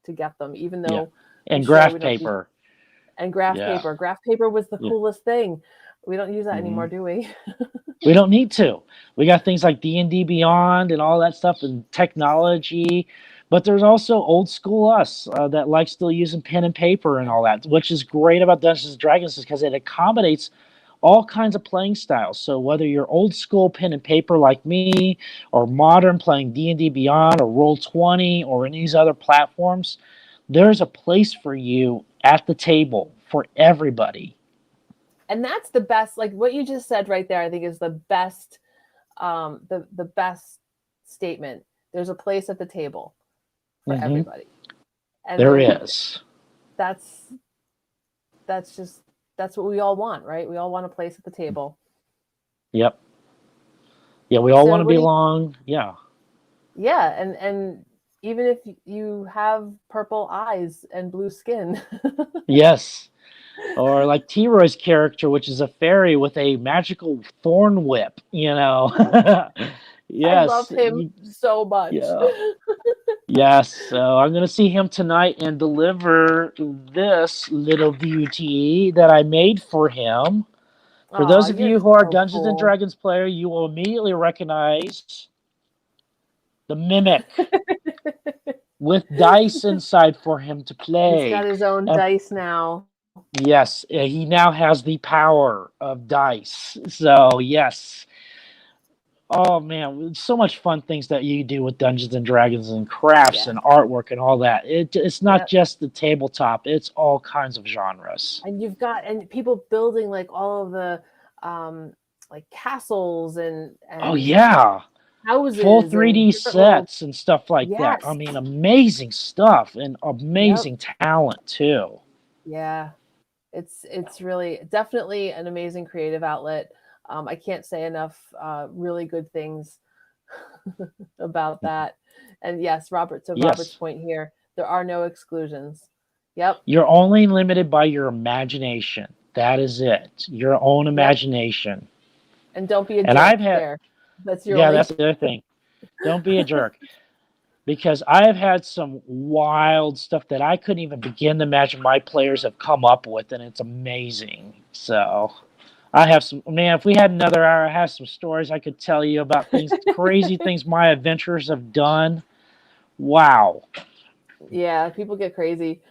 to get them, even though and graph paper. And graph paper. Graph paper was the coolest thing. We don't use that anymore, do we? We don't need to. We got things like D&D Beyond and all that stuff and technology. But there's also old school us that likes still using pen and paper and all that, which is great about Dungeons & Dragons, because it accommodates all kinds of playing styles. So whether you're old school pen and paper like me, or modern playing D&D Beyond or Roll20 or any of these other platforms, there's a place for you at the table for everybody. And that's the best, like what you just said right there, I think is the best, the best statement. There's a place at the table for everybody. And there is. That's what we all want, right? We all want a place at the table. Yep. Yeah, we all want to belong. Yeah. Yeah, and even if you have purple eyes and blue skin. Yes. Or like T-Roy's character, which is a fairy with a magical thorn whip, Yes. I love him so much. Yeah. Yes. So I'm going to see him tonight and deliver this little beauty that I made for him. For those of you who are Dungeons and Dragons player, you will immediately recognize the mimic with dice inside for him to play. He's got his own dice now. Yes, he now has the power of dice. So, yes. Oh, man, so much fun things that you do with Dungeons and Dragons and crafts and artwork and all that. It's not just the tabletop. It's all kinds of genres. And you've got people building like all of the like castles and oh, yeah. Houses, full 3D sets and stuff like that. I mean, amazing stuff and amazing talent too. Yeah, it's really definitely an amazing creative outlet. I can't say enough really good things about that. And yes, Robert's point here, there are no exclusions. Yep. You're only limited by your imagination. That is it. Your own imagination. And don't be a jerk there. That's your that's the other thing. Don't be a jerk. Because I have had some wild stuff that I couldn't even begin to imagine my players have come up with, and it's amazing. So I have some, man, if we had another hour, I have some stories I could tell you about things, crazy things my adventurers have done. Wow. Yeah, people get crazy.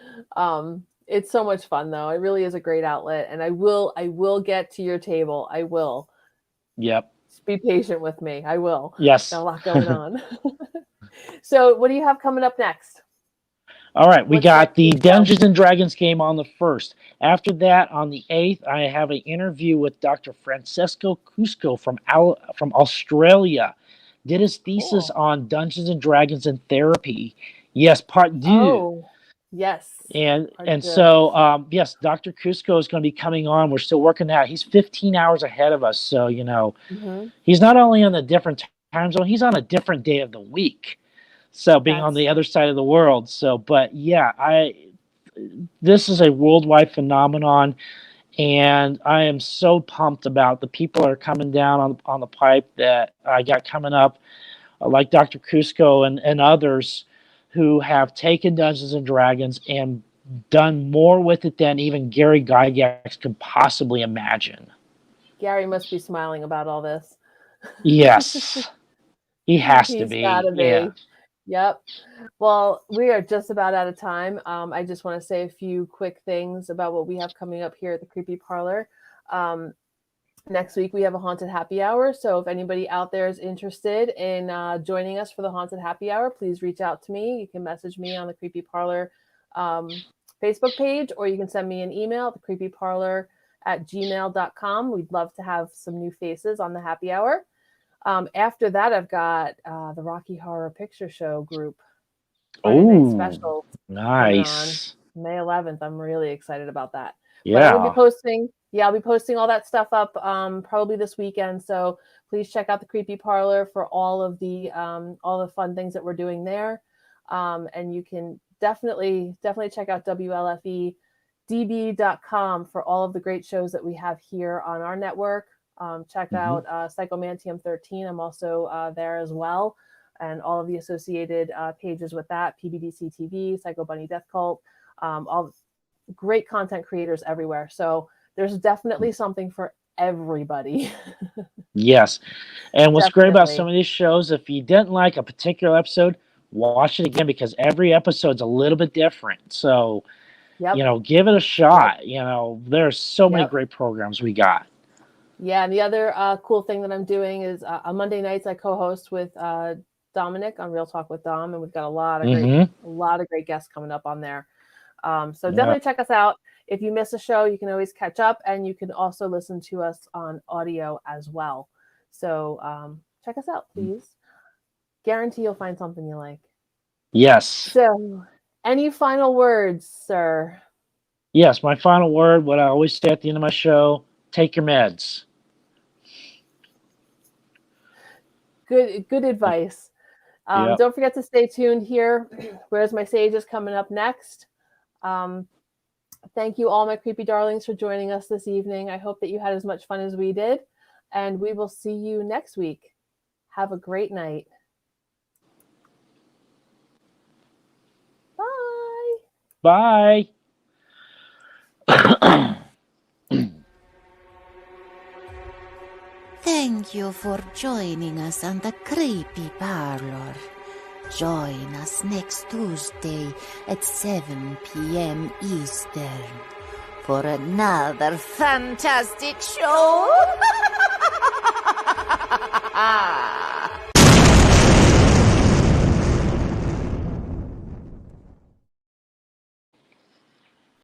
It's so much fun though. It really is a great outlet, and I will get to your table. I will. Yep. Just be patient with me. I will. Yes. Got a lot going on. So what do you have coming up next? All right, we What's got next the week, though? Dungeons and Dragons game on the 1st. After that, on the 8th, I have an interview with Dr. Francesco Cusco from Australia. Did his thesis Cool. on Dungeons and Dragons and therapy. Yes, part 2. Oh, yes. And Part and two. so yes, Dr. Cusco is going to be coming on. We're still working that. He's 15 hours ahead of us, so he's not only on a different time zone, he's on a different day of the week. So being on the other side of the world. So, but yeah, this is a worldwide phenomenon, and I am so pumped about the people that are coming down on the pipe that I got coming up, like Dr. Cusco and others who have taken Dungeons and Dragons and done more with it than even Gary Gygax could possibly imagine. Gary must be smiling about all this. Yes. He has to He's be. gotta be. Yeah. Yep. Well, we are just about out of time. I just want to say a few quick things about what we have coming up here at the Creepy Parlor. Next week, we have a haunted happy hour. So if anybody out there is interested in joining us for the haunted happy hour, please reach out to me. You can message me on the Creepy Parlor Facebook page, or you can send me an email at thecreepyparlor@gmail.com. We'd love to have some new faces on the happy hour. After that, I've got the Rocky Horror Picture Show group Friday night special. Nice. On May 11th. I'm really excited about that. Yeah. But I'll be posting all that stuff up probably this weekend. So please check out the Creepy Parlor for all the fun things that we're doing there. And you can definitely check out WLFE-db.com for all of the great shows that we have here on our network. Check out Psychomantium 13. I'm also there as well. And all of the associated pages with that, PBDC TV, Psycho Bunny Death Cult, all great content creators everywhere. So there's definitely something for everybody. Yes. And what's great about some of these shows, if you didn't like a particular episode, watch it again, because every episode's a little bit different. So, give it a shot. There's so many great programs we got. Yeah, and the other cool thing that I'm doing is on Monday nights I co-host with Dominic on Real Talk with Dom, and we've got a lot of great guests coming up on there. So definitely check us out. If you miss a show, you can always catch up, and you can also listen to us on audio as well. So check us out, please. Guarantee you'll find something you like. Yes. So, any final words, sir? Yes, my final word, what I always say at the end of my show: take your meds. Good advice. Don't forget to stay tuned here. Where's My Sage is coming up next. Thank you all, my creepy darlings, for joining us this evening. I hope that you had as much fun as we did, and we will see you next week. Have a great night. Bye. Bye. Thank you for joining us on the Creepy Parlor. Join us next Tuesday at 7 p.m. Eastern for another fantastic show.